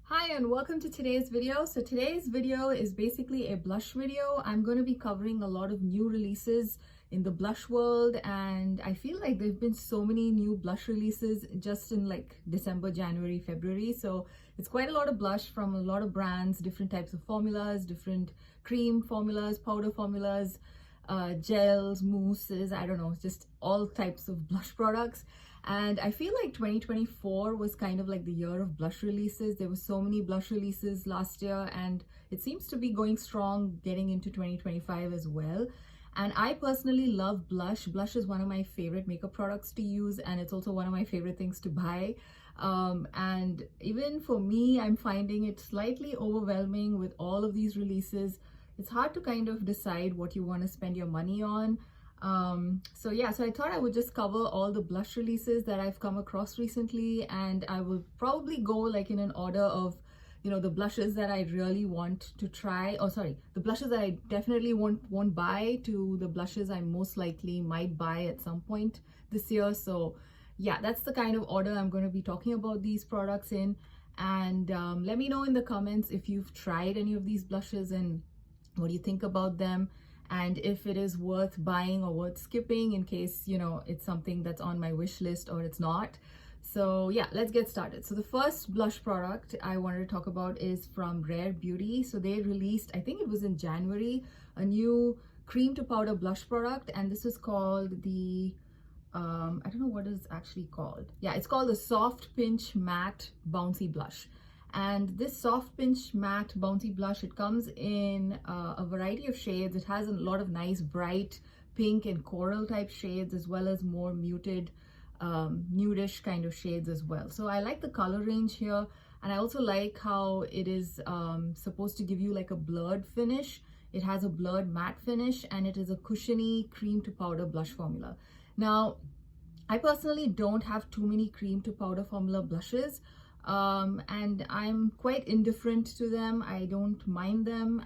Hi and welcome to today's video. So today's video is basically a blush video. I'm going to be covering a lot of new releases in the blush world, and I feel like there've been so many new blush releases just in like December, January, February. So it's quite a lot of blush from a lot of brands, different types of formulas, different cream formulas, powder formulas, gels, mousses, I don't know, just all types of blush products. And I feel like 2024 was kind of like the year of blush releases. There were so many blush releases last year, and it seems to be going strong getting into 2025 as well. And I personally love blush. Blush is one of my favorite makeup products to use, and it's also one of my favorite things to buy. And even for me, I'm finding it slightly overwhelming with all of these releases. It's hard to kind of decide what you want to spend your money on. So I thought I would just cover all the blush releases that I've come across recently, and I will probably go like in an order of, the blushes that I really want to try, the blushes that I definitely won't buy, to the blushes I most likely might buy at some point this year. So yeah, that's the kind of order I'm going to be talking about these products in. And let me know in the comments if you've tried any of these blushes and what do you think about them, and if it is worth buying or worth skipping in case it's something that's on my wish list or it's not. So yeah, let's get started. So the first blush product I wanted to talk about is from Rare Beauty. So they released, I think it was in January, a new cream to powder blush product, and this is called the I don't know what it's actually called. Yeah, it's called the Soft Pinch Matte Bouncy Blush. And this Soft Pinch Matte Bouncy Blush, it comes in a variety of shades. It has a lot of nice bright pink and coral type shades, as well as more muted nudish kind of shades as well. So I like the color range here, and I also like how it is supposed to give you like a blurred finish. It has a blurred matte finish, and it is a cushiony cream to powder blush formula. Now, I personally don't have too many cream to powder formula blushes, and I'm quite indifferent to them. I don't mind them.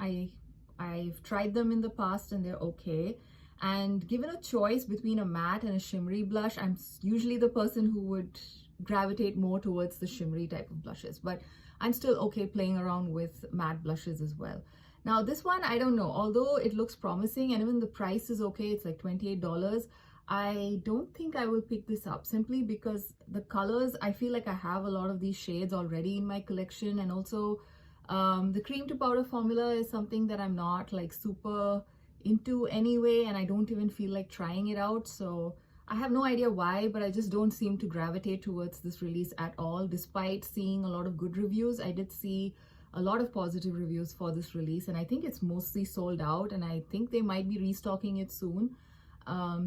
I've tried them in the past and they're okay. And given a choice between a matte and a shimmery blush, I'm usually the person who would gravitate more towards the shimmery type of blushes, but I'm still okay playing around with matte blushes as well. Now this one, I don't know, although it looks promising and even the price is okay, it's like $28. I don't think I will pick this up, simply because the colors, I feel like I have a lot of these shades already in my collection, and also the cream to powder formula is something that I'm not like super into anyway, and I don't even feel like trying it out. So I have no idea why, but I just don't seem to gravitate towards this release at all. Despite seeing a lot of good reviews, I did see a lot of positive reviews for this release, and I think it's mostly sold out, and I think they might be restocking it soon.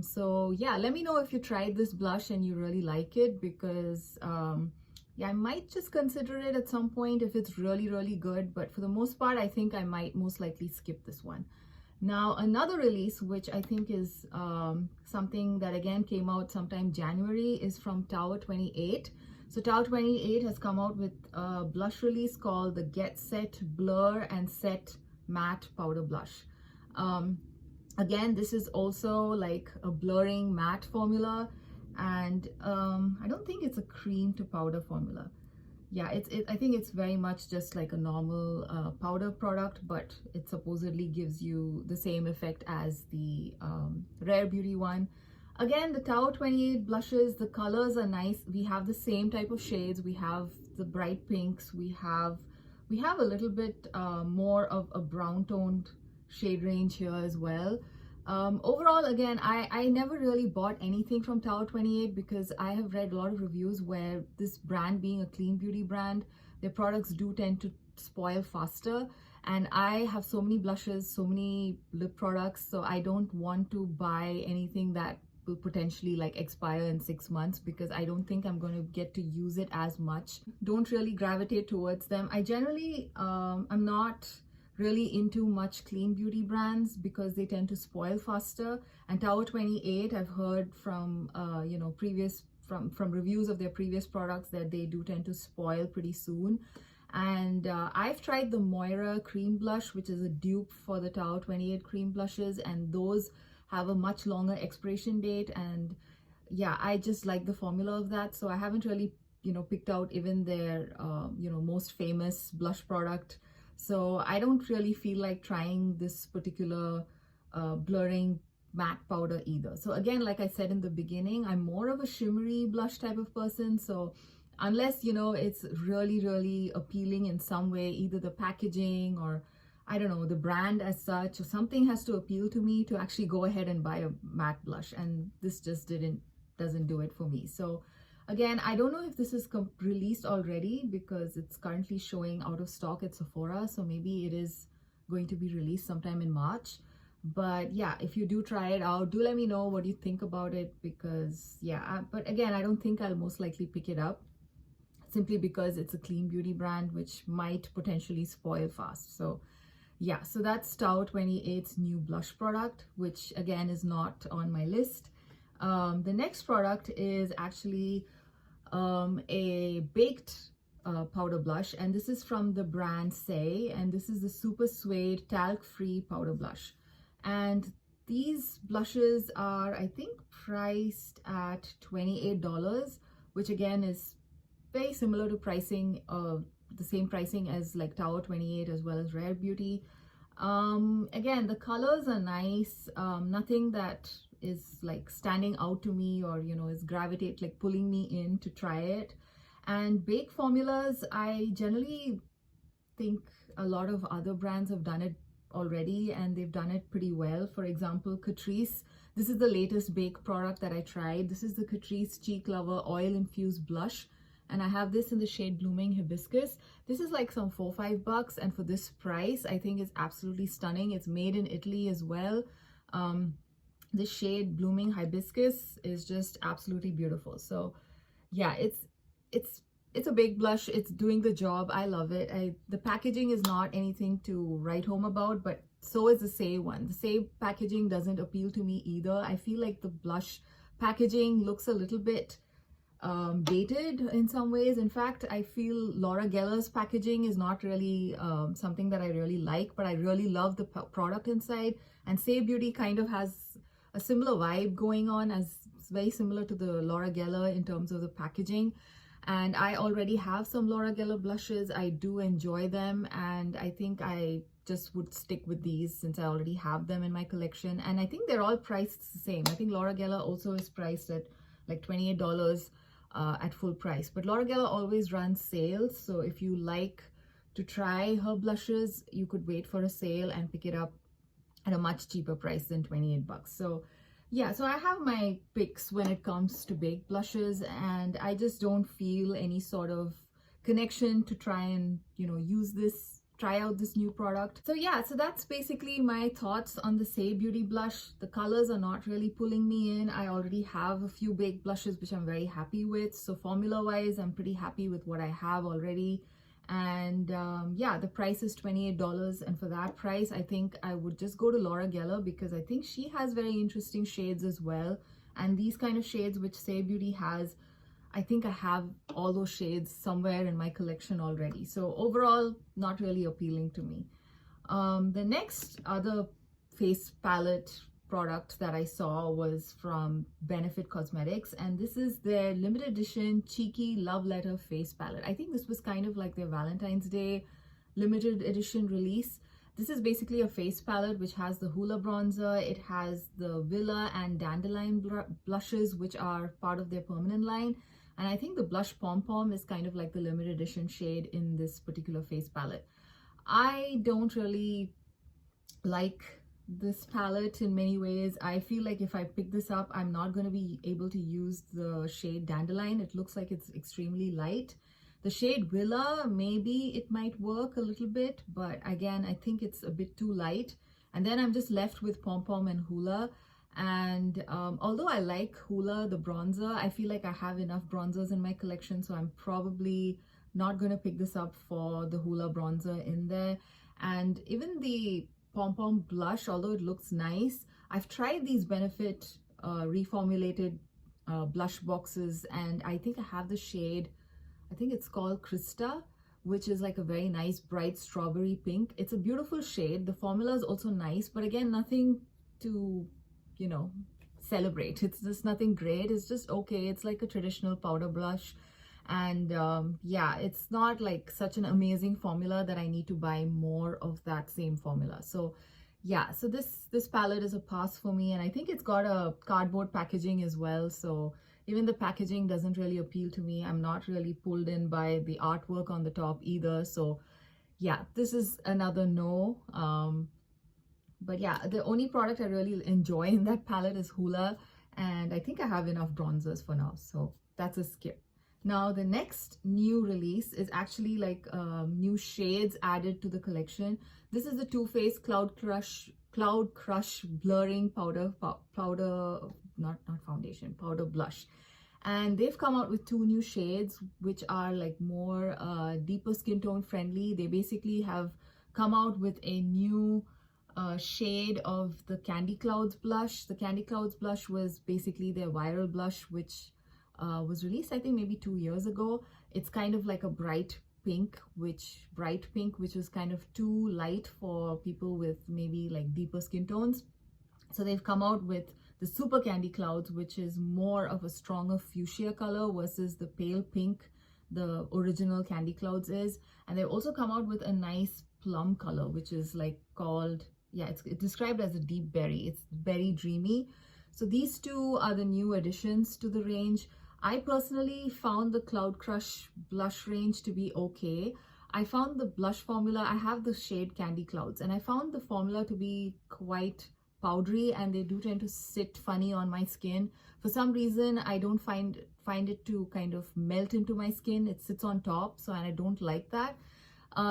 So yeah, let me know if you tried this blush and you really like it, because yeah, I might just consider it at some point if it's really good, but for the most part I think I might most likely skip this one. Now another release which I think is something that again came out sometime January is from Tower 28. So Tower 28 has come out with a blush release called the Get Set Blur and Set Matte Powder Blush. Again, this is also like a blurring matte formula, and I don't think it's a cream to powder formula. Yeah, I think it's very much just like a normal powder product, but it supposedly gives you the same effect as the Rare Beauty one. Again, the Tower 28 blushes, the colors are nice. We have the same type of shades. We have the bright pinks. We have a little bit more of a brown toned shade range here as well. Overall, again, I never really bought anything from Tower 28 because I have read a lot of reviews where this brand, being a clean beauty brand, their products do tend to spoil faster, and I have so many blushes, so many lip products, so I don't want to buy anything that will potentially like expire in 6 months, because I don't think I'm going to get to use it as much. Don't really gravitate towards them. I generally I'm not really into much clean beauty brands because they tend to spoil faster, and Tower 28, I've heard from from reviews of their previous products that they do tend to spoil pretty soon. And I've tried the Moira cream blush, which is a dupe for the Tower 28 cream blushes, and those have a much longer expiration date, and yeah, I just like the formula of that, so I haven't really picked out even their, most famous blush product. So I don't really feel like trying this particular blurring matte powder either. So again, like I said in the beginning, I'm more of a shimmery blush type of person. So unless, it's really, really appealing in some way, either the packaging or I don't know, the brand as such, or something has to appeal to me to actually go ahead and buy a matte blush. And this just doesn't do it for me. So again, I don't know if this is released already because it's currently showing out of stock at Sephora. So maybe it is going to be released sometime in March. But yeah, if you do try it out, do let me know what you think about it, because yeah, but again, I don't think I'll most likely pick it up simply because it's a clean beauty brand, which might potentially spoil fast. So yeah, so that's Tower 28's new blush product, which again is not on my list. The next product is actually a baked powder blush, and this is from the brand Say, and this is the Super Suede Talc-Free Powder Blush. And these blushes are, I think, priced at $28, which again is very similar to pricing, the same pricing as like Tower 28 as well as Rare Beauty. Again, the colors are nice, nothing that is like standing out to me or is pulling me in to try it. And bake formulas, I generally think a lot of other brands have done it already and they've done it pretty well. For example, Catrice, this is the latest bake product that I tried. This is the Catrice Cheek Lover Oil Infused Blush, and I have this in the shade Blooming Hibiscus. This is like some $4-5, and for this price I think it's absolutely stunning. It's made in Italy as well. This shade Blooming Hibiscus is just absolutely beautiful. So yeah, it's a big blush. It's doing the job. I love it. The packaging is not anything to write home about, but so is the Say one. The Say packaging doesn't appeal to me either. I feel like the blush packaging looks a little bit dated in some ways. In fact, I feel Laura Geller's packaging is not really something that I really like, but I really love the product inside. And Say Beauty kind of has a similar vibe going on, as it's very similar to the Laura Geller in terms of the packaging. And I already have some Laura Geller blushes. I do enjoy them, and I think I just would stick with these since I already have them in my collection. And I think they're all priced the same. I think Laura Geller also is priced at like $28 at full price. But Laura Geller always runs sales, so if you like to try her blushes, you could wait for a sale and pick it up at a much cheaper price than $28. So yeah, so I have my picks when it comes to baked blushes, and I just don't feel any sort of connection to try and, try out this new product. So yeah, so that's basically my thoughts on the Say Beauty blush. The colors are not really pulling me in. I already have a few baked blushes, which I'm very happy with. So formula wise, I'm pretty happy with what I have already. And yeah, the price is $28, and for that price I think I would just go to Laura Geller, because I think she has very interesting shades as well, and these kind of shades which Say Beauty has, I think I have all those shades somewhere in my collection already. So overall, not really appealing to me. The next other face palette product that I saw was from Benefit Cosmetics, and this is their limited edition Cheeky Love Letter face palette. I think this was kind of like their Valentine's Day limited edition release. This is basically a face palette which has the Hoola bronzer, it has the Villa and Dandelion blushes, which are part of their permanent line, and I think the blush Pom Pom is kind of like the limited edition shade in this particular face palette. I don't really like this palette in many ways. I feel like if I pick this up, I'm not going to be able to use the shade Dandelion. It looks like it's extremely light. The shade Villa, maybe it might work a little bit, but again, I think it's a bit too light. And then I'm just left with Pom Pom and Hoola. And although I like Hoola, the bronzer, I feel like I have enough bronzers in my collection, so I'm probably not going to pick this up for the Hoola bronzer in there. And even the Pom Pom blush, although it looks nice, I've tried these Benefit reformulated blush boxes, and I think I have the shade, I think it's called Krista, which is like a very nice bright strawberry pink. It's a beautiful shade. The formula is also nice, but again, nothing to, celebrate. It's just nothing great. It's just okay. It's like a traditional powder blush. And yeah, it's not like such an amazing formula that I need to buy more of that same formula. So yeah, so this palette is a pass for me, and I think it's got a cardboard packaging as well, so even the packaging doesn't really appeal to me. I'm not really pulled in by the artwork on the top either. So yeah, this is another no. But yeah, the only product I really enjoy in that palette is Hoola, and I think I have enough bronzers for now, so that's a skip. Now the next new release is actually like new shades added to the collection. This is the Too Faced Cloud Crush Blurring Powder, not foundation, powder blush. And they've come out with two new shades which are like more deeper skin tone friendly. They basically have come out with a new shade of the Candy Clouds blush. The Candy Clouds blush was basically their viral blush, which was released I think maybe 2 years ago. It's kind of like a bright pink, which was kind of too light for people with maybe like deeper skin tones. So they've come out with the Super Candy Clouds, which is more of a stronger fuchsia color versus the pale pink the original Candy Clouds is. And they've also come out with a nice plum color, which is like called, yeah, it's described as a deep berry. It's very dreamy. So these two are the new additions to the range. I personally found the Cloud Crush blush range to be okay. I found the blush formula, I have the shade Candy Clouds, and I found the formula to be quite powdery, and they do tend to sit funny on my skin. For some reason, I don't find it to kind of melt into my skin. It sits on top, so and I don't like that.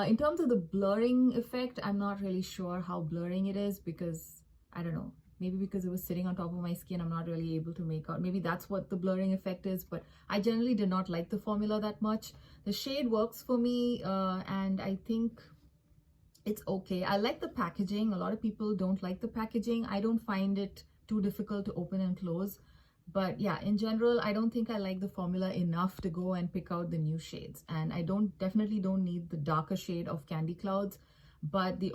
In terms of the blurring effect, I'm not really sure how blurring it is, because I don't know, maybe because it was sitting on top of my skin, I'm not really able to make out. Maybe that's what the blurring effect is, but I generally did not like the formula that much. The shade works for me, and I think it's okay. I like the packaging. A lot of people don't like the packaging. I don't find it too difficult to open and close. But yeah, in general, I don't think I like the formula enough to go and pick out the new shades. And I definitely don't need the darker shade of Candy Clouds. But the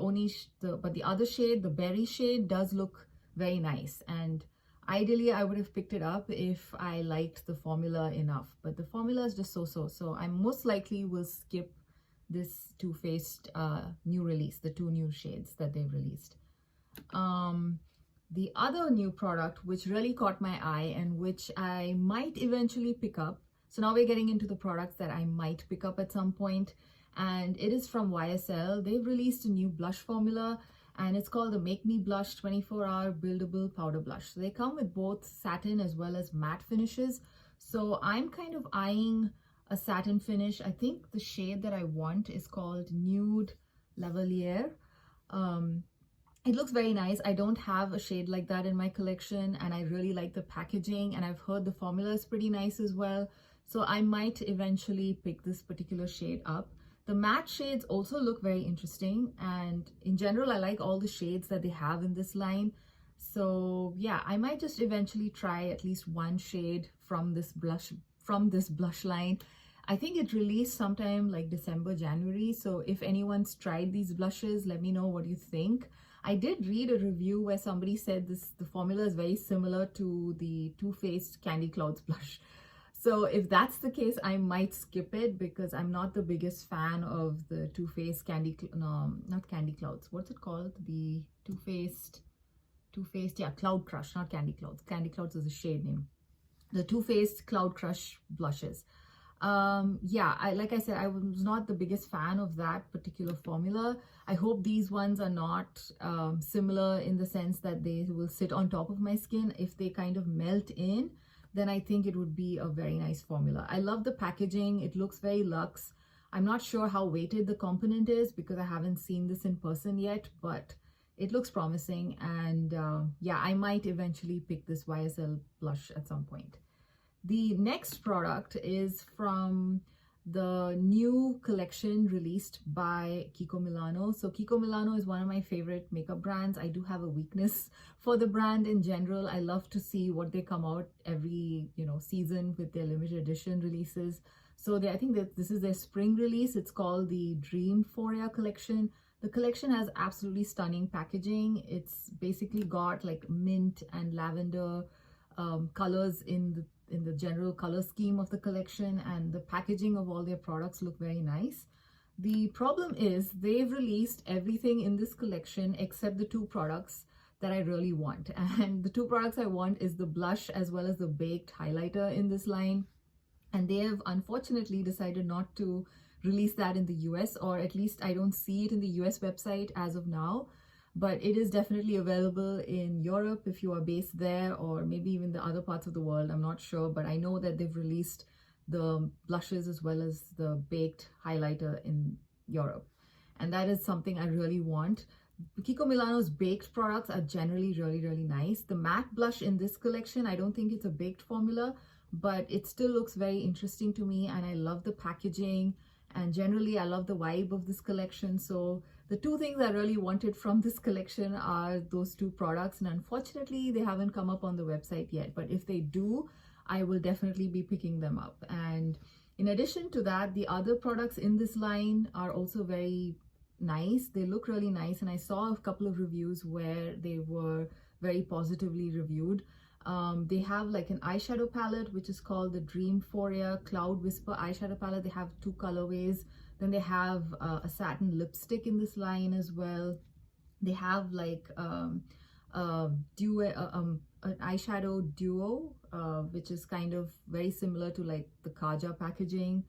other shade, the berry shade, does look very nice. And ideally, I would have picked it up if I liked the formula enough. But the formula is just so-so. So I most likely will skip this Too Faced new release, the two new shades that they've released. The other new product which really caught my eye and which I might eventually pick up, so now we're getting into the products that I might pick up at some point, and it is from YSL. They've released a new blush formula, and it's called the Make Me Blush 24-Hour Buildable Powder Blush. So they come with both satin as well as matte finishes. So I'm kind of eyeing a satin finish. I think the shade that I want is called Nude Lavalier. It looks very nice. I don't have a shade like that in my collection, and I really like the packaging, and I've heard the formula is pretty nice as well. So I might eventually pick this particular shade up. The matte shades also look very interesting, and in general, I like all the shades that they have in this line. So yeah, I might just eventually try at least one shade from this blush line. I think it released sometime like December, January. So if anyone's tried these blushes, let me know what you think. I did read a review where somebody said the formula is very similar to the Too Faced Candy Clouds blush. So if that's the case, I might skip it, because I'm not the biggest fan of the Too Faced not Candy Clouds. What's it called? The Too Faced, yeah, Cloud Crush, not Candy Clouds. Candy Clouds is a shade name. The Too Faced Cloud Crush blushes. Yeah, like I said, I was not the biggest fan of that particular formula. I hope these ones are not similar in the sense that they will sit on top of my skin. If they kind of melt in, then I think it would be a very nice formula. I love the packaging. It looks very luxe. I'm not sure how weighted the component is, because I haven't seen this in person yet, but it looks promising. And yeah, I might eventually pick this YSL blush at some point. The next product is from the new collection released by Kiko Milano. So Kiko Milano is one of my favorite makeup brands. I do have a weakness for the brand in general. I love to see what they come out every, season with their limited edition releases. So I think that this is their spring release. It's called the Dreamphoria collection. The collection has absolutely stunning packaging. It's basically got like mint and lavender colors in in the general color scheme of the collection, and the packaging of all their products look very nice. The problem is they've released everything in this collection except the two products that I really want. And the two products I want is the blush as well as the baked highlighter in this line. And they have unfortunately decided not to release that in the US, or at least I don't see it in the US website as of now. But it is definitely available in Europe if you are based there, or maybe even the other parts of the world. I'm not sure, but I know that they've released the blushes as well as the baked highlighter in Europe. And that is something I really want. Kiko Milano's baked products are generally really nice. The matte blush in this collection, I don't think it's a baked formula, but it still looks very interesting to me, and I love the packaging, and generally I love the vibe of this collection. So the two things I really wanted from this collection are those two products, and unfortunately they haven't come up on the website yet, but if they do, I will definitely be picking them up. And in addition to that, the other products in this line are also very nice. They look really nice, and I saw a couple of reviews where they were very positively reviewed. They have like an eyeshadow palette which is called the Dreamphoria Cloud Whisper eyeshadow palette. They have two colorways. Then they have a satin lipstick in this line as well. They have like an eyeshadow duo, which is kind of very similar to like the Kaja packaging.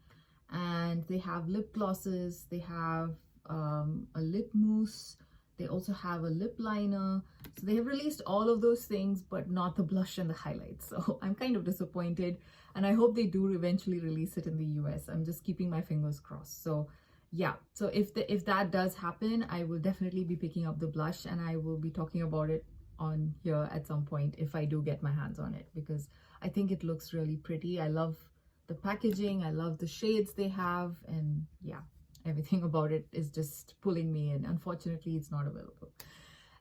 And they have lip glosses. They have a lip mousse. They also have a lip liner. So they have released all of those things, but not the blush and the highlights. So I'm kind of disappointed, and I hope they do eventually release it in the US. I'm just keeping my fingers crossed. So yeah, so if that does happen, I will definitely be picking up the blush, and I will be talking about it on here at some point if I do get my hands on it, because I think it looks really pretty. I love the packaging. I love the shades they have, and yeah, everything about it is just pulling me in. Unfortunately, it's not available.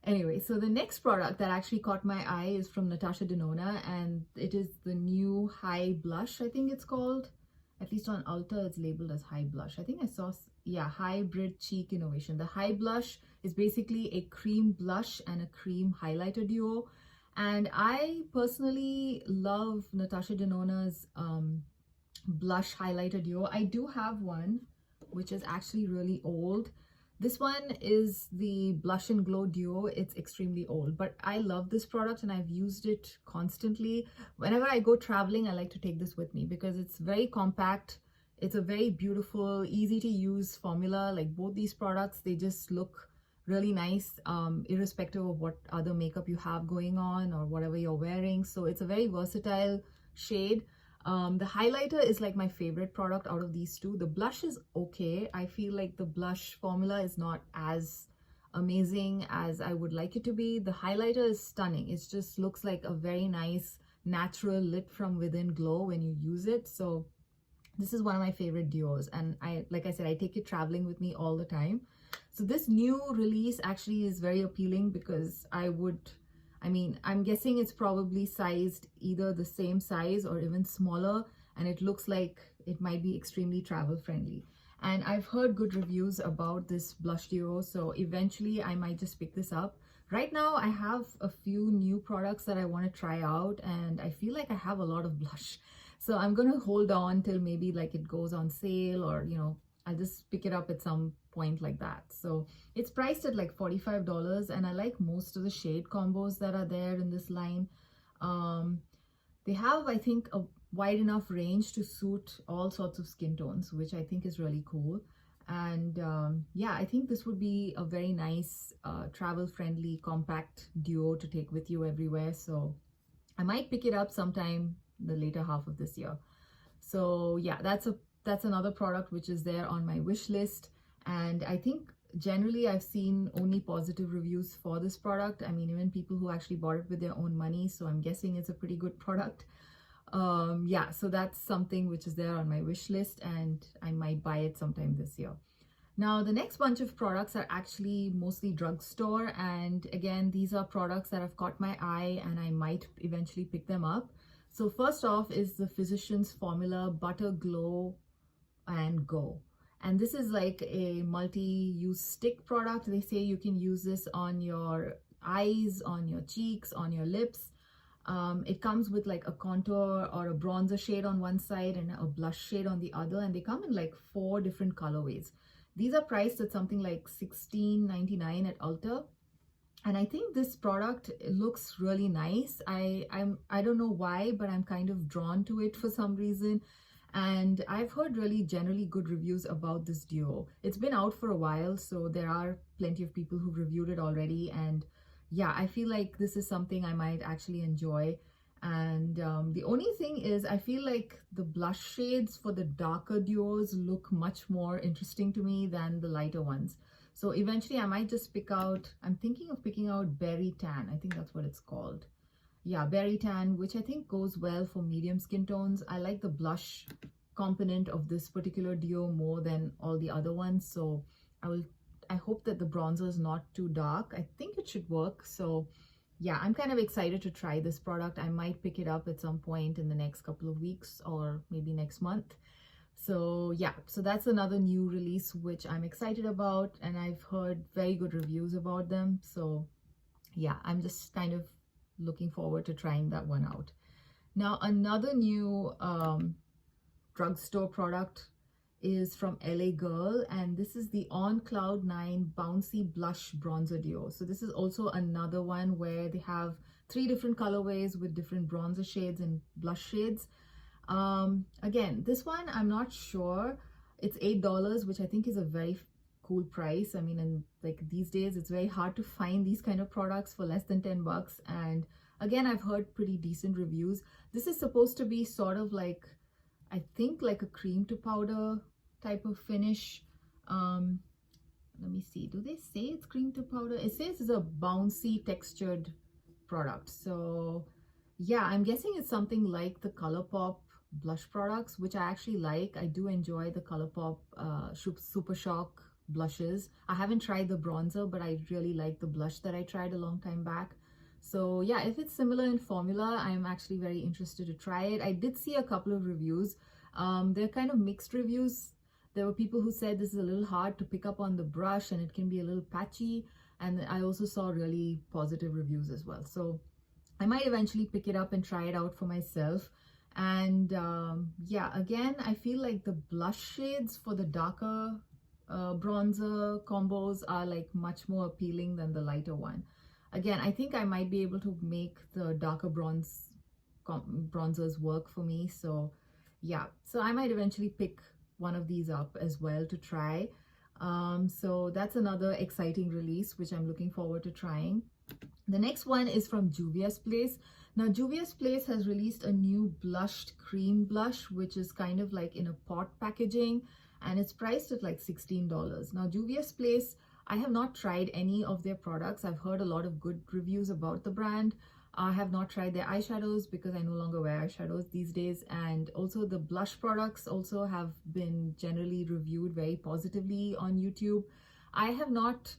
Anyway, so the next product that actually caught my eye is from Natasha Denona, and it is the new High Blush, I think it's called. At least on Ulta, it's labeled as High Blush. I think I saw, yeah, Hybrid Cheek Innovation. The High Blush is basically a cream blush and a cream highlighter duo. And I personally love Natasha Denona's blush highlighter duo. I do have one, which is actually really old. This one is the Blush and Glow Duo. It's extremely old, but I love this product and I've used it constantly. Whenever I go traveling, I like to take this with me because it's very compact. It's a very beautiful, easy to use formula. Like both these products, they just look really nice, irrespective of what other makeup you have going on or whatever you're wearing. So it's a very versatile shade. The highlighter is like my favorite product out of these two. The blush is okay. I feel like the blush formula is not as amazing as I would like it to be. The highlighter is stunning. It just looks like a very nice, natural lit from within glow when you use it. So this is one of my favorite duos. And like I said, I take it traveling with me all the time. So this new release actually is very appealing because I'm guessing it's probably sized either the same size or even smaller, and it looks like it might be extremely travel friendly. And I've heard good reviews about this blush duo, so eventually I might just pick this up. Right now I have a few new products that I want to try out, and I feel like I have a lot of blush. So I'm going to hold on till maybe like it goes on sale, or I'll just pick it up at some point like that. So it's priced at like $45, and I like most of the shade combos that are there in this line. They have, I think, a wide enough range to suit all sorts of skin tones, which I think is really cool. And yeah, I think this would be a very nice travel friendly compact duo to take with you everywhere. So I might pick it up sometime the later half of this year. So yeah, that's another product which is there on my wish list. And I think generally I've seen only positive reviews for this product. I mean, even people who actually bought it with their own money. So I'm guessing it's a pretty good product. Yeah, so that's something which is there on my wish list, and I might buy it sometime this year. Now, the next bunch of products are actually mostly drugstore. And again, these are products that have caught my eye and I might eventually pick them up. So first off is the Physicians Formula Butter Glow and Go. And this is like a multi-use stick product. They say you can use this on your eyes, on your cheeks, on your lips. It comes with like a contour or a bronzer shade on one side and a blush shade on the other, and they come in like 4 different colorways. These are priced at something like $16.99 at Ulta. And I think this product looks really nice. I don't know why, but I'm kind of drawn to it for some reason. And I've heard really generally good reviews about this duo. It's been out for a while, so there are plenty of people who've reviewed it already. And yeah, I feel like this is something I might actually enjoy. And the only thing is, I feel like the blush shades for the darker duos look much more interesting to me than the lighter ones. So eventually I might just pick out, I'm thinking of picking out Berry Tan. I think that's what it's called. Yeah, Berry Tan, which I think goes well for medium skin tones. I like the blush component of this particular duo more than all the other ones. So I hope that the bronzer is not too dark. I think it should work. So yeah, I'm kind of excited to try this product. I might pick it up at some point in the next couple of weeks or maybe next month. So yeah, so that's another new release which I'm excited about, and I've heard very good reviews about them. So yeah, I'm just kind of looking forward to trying that one out. Now, another new drugstore product is from LA Girl, and this is the On Cloud 9 Bouncy Blush Bronzer Duo. So this is also another one where they have 3 different colorways with different bronzer shades and blush shades. Again, this one I'm not sure. It's $8, which I think is a very cool price. I mean, and like these days it's very hard to find these kind of products for less than 10 bucks. And again, I've heard pretty decent reviews. This is supposed to be sort of like, I think like a cream to powder type of finish. Let me see, do they say it's cream to powder? It says it's a bouncy textured product. So yeah, I'm guessing it's something like the ColourPop blush products, which I actually like. I do enjoy the ColourPop Super Shock blushes. I haven't tried the bronzer, but I really like the blush that I tried a long time back. So yeah, if it's similar in formula, I'm actually very interested to try it. I did see a couple of reviews. They're kind of mixed reviews. There were people who said this is a little hard to pick up on the brush and it can be a little patchy. And I also saw really positive reviews as well. So I might eventually pick it up and try it out for myself. And yeah, again, I feel like the blush shades for the darker bronzer combos are like much more appealing than the lighter one. Again, I think I might be able to make the darker bronzers work for me. So yeah, so I might eventually pick one of these up as well to try. So that's another exciting release, which I'm looking forward to trying. The next one is from Juvia's Place. Now, Juvia's Place has released a new blushed cream blush, which is kind of like in a pot packaging, and it's priced at like $16. Now, Juvia's Place, I have not tried any of their products. I've heard a lot of good reviews about the brand. I have not tried their eyeshadows because I no longer wear eyeshadows these days. And also the blush products also have been generally reviewed very positively on YouTube. I have not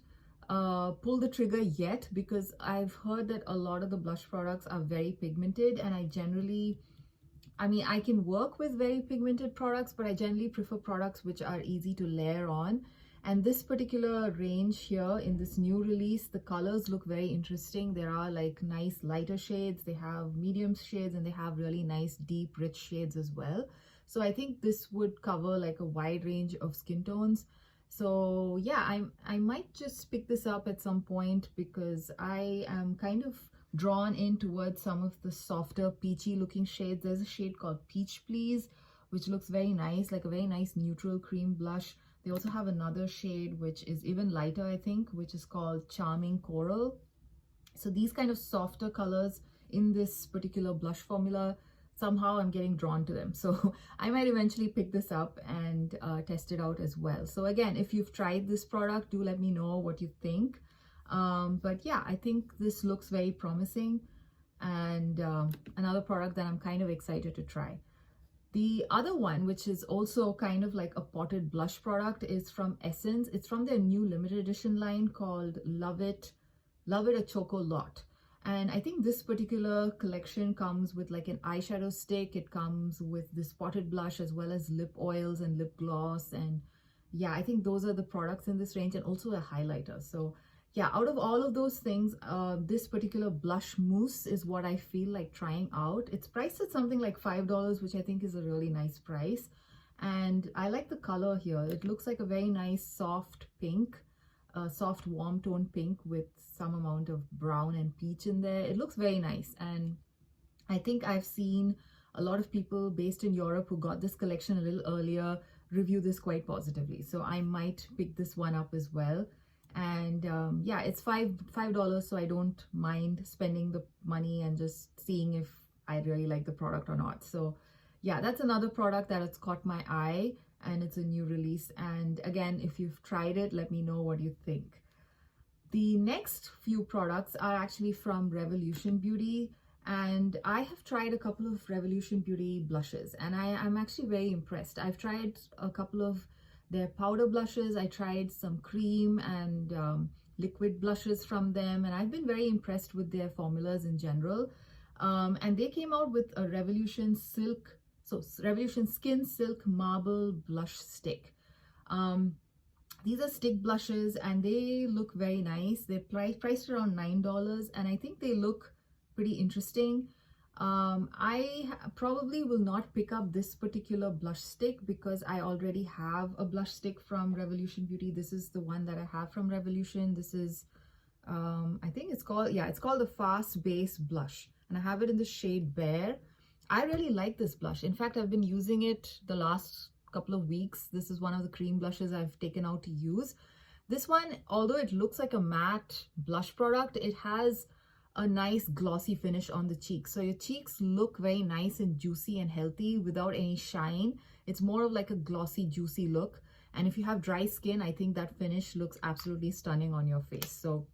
pulled the trigger yet because I've heard that a lot of the blush products are very pigmented, and I mean, I can work with very pigmented products, but I generally prefer products which are easy to layer on. And this particular range here in this new release, the colors look very interesting. There are like nice lighter shades, they have medium shades, and they have really nice deep rich shades as well. So I think this would cover like a wide range of skin tones. So yeah, I might just pick this up at some point because I am kind of drawn in towards some of the softer peachy looking shades. There's a shade called Peach Please, which looks very nice, like a very nice neutral cream blush. They also have another shade which is even lighter, I think, which is called Charming Coral. So these kind of softer colors in this particular blush formula, somehow I'm getting drawn to them. So I might eventually pick this up and test it out as well. So again, if you've tried this product, do let me know what you think. But yeah, I think this looks very promising, and another product that I'm kind of excited to try. The other one, which is also kind of like a potted blush product, is from Essence. It's from their new limited edition line called Love It a Choco Lot. And I think this particular collection comes with like an eyeshadow stick. It comes with this potted blush as well as lip oils and lip gloss. And yeah, I think those are the products in this range, and also a highlighter. So yeah, out of all of those things, this particular blush mousse is what I feel like trying out. It's priced at something like $5, which I think is a really nice price. And I like the color here. It looks like a very nice soft pink, soft warm tone pink with some amount of brown and peach in there. It looks very nice. And I think I've seen a lot of people based in Europe who got this collection a little earlier review this quite positively. So I might pick this one up as well. And yeah, it's $5, so I don't mind spending the money and just seeing if I really like the product or not. So yeah, that's another product that has caught my eye, and it's a new release. And again, if you've tried it, let me know what you think. The next few products are actually from Revolution Beauty, and I have tried a couple of Revolution Beauty blushes, and I'm actually very impressed. I've tried a couple of their powder blushes. I tried some cream and liquid blushes from them, and I've been very impressed with their formulas in general. And they came out with a Revolution Skin Silk Marble Blush Stick. These are stick blushes, and they look very nice. They're priced around $9, and I think they look pretty interesting. I probably will not pick up this particular blush stick because I already have a blush stick from Revolution Beauty. This is the one that I have from Revolution. This is, I think it's called the Fast Base Blush, and I have it in the shade Bare. I really like this blush. In fact, I've been using it the last couple of weeks. This is one of the cream blushes I've taken out to use. This one, although it looks like a matte blush product, it has a nice glossy finish on the cheeks. So your cheeks look very nice and juicy and healthy without any shine. It's more of like a glossy, juicy look. And if you have dry skin, I think that finish looks absolutely stunning on your face. So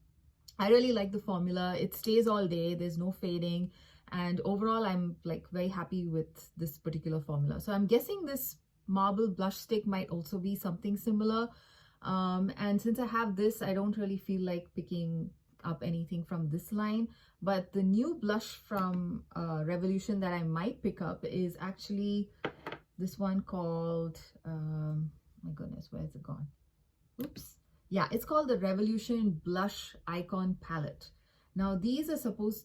I really like the formula. It stays all day. There's no fading. And overall, I'm like very happy with this particular formula. So I'm guessing this marble blush stick might also be something similar. And since I have this, I don't really feel like picking up anything from this line. But the new blush from Revolution that I might pick up is actually this one called, my goodness, where is it gone? Oops. Yeah, it's called the Revolution Blush Icon Palette. Now these are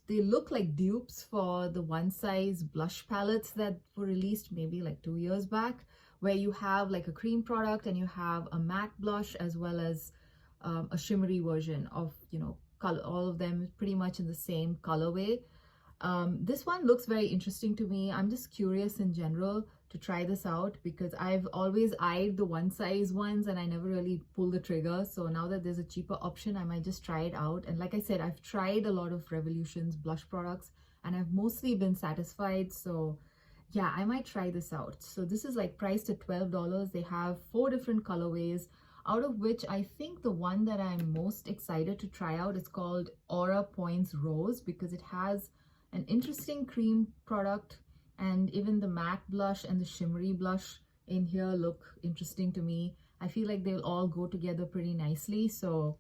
they look like dupes for the one size blush palettes that were released maybe like 2 years back, where you have like a cream product and you have a matte blush as well as a shimmery version of, you know, color, all of them pretty much in the same colorway. This one looks very interesting to me. I'm just curious in general to try this out because I've always eyed the one size ones and I never really pulled the trigger. So now that there's a cheaper option, I might just try it out. And like I said, I've tried a lot of Revolution's blush products and I've mostly been satisfied. So yeah, I might try this out. So this is like priced at $12. They have 4 different colorways, out of which I think the one that I'm most excited to try out is called Aura Points Rose, because it has an interesting cream product, and even the matte blush and the shimmery blush in here look interesting to me. I feel like they'll all go together pretty nicely, so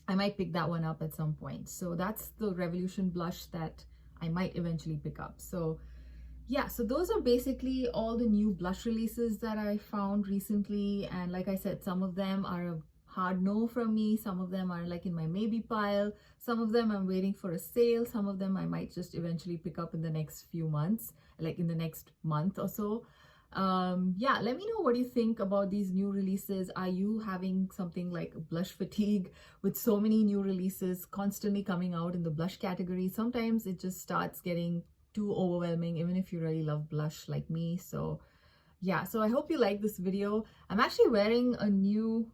I might pick that one up at some point. So that's the Revolution blush that I might eventually pick up. So yeah, so those are basically all the new blush releases that I found recently. And like I said, some of them are a hard no from me. Some of them are like in my maybe pile. Some of them I'm waiting for a sale. Some of them I might just eventually pick up in the next few months, like in the next month or so. Yeah, let me know what you think about these new releases. Are you having something like blush fatigue with so many new releases constantly coming out in the blush category? Sometimes it just starts getting too overwhelming, even if you really love blush like me. So yeah, so I hope you like this video. I'm actually wearing a new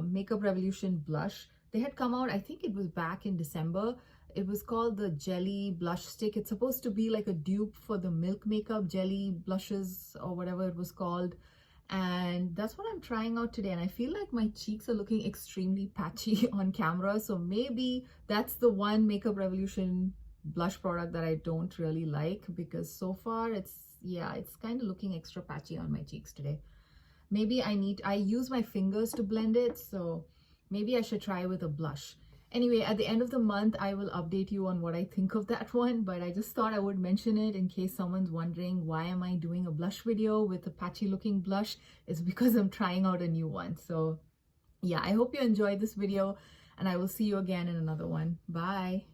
Makeup Revolution blush. They had come out, I think it was back in December. It was called the Jelly Blush Stick. It's supposed to be like a dupe for the Milk Makeup Jelly blushes or whatever it was called. And that's what I'm trying out today. And I feel like my cheeks are looking extremely patchy on camera. So maybe that's the one Makeup Revolution blush product that I don't really like, because so far it's kind of looking extra patchy on my cheeks today. Maybe I use my fingers to blend it, so maybe I should try with a blush. Anyway, at the end of the month, I will update you on what I think of that one, but I just thought I would mention it in case someone's wondering why am I doing a blush video with a patchy looking blush. It's because I'm trying out a new one. So yeah, I hope you enjoyed this video. and I will see you again in another one. Bye.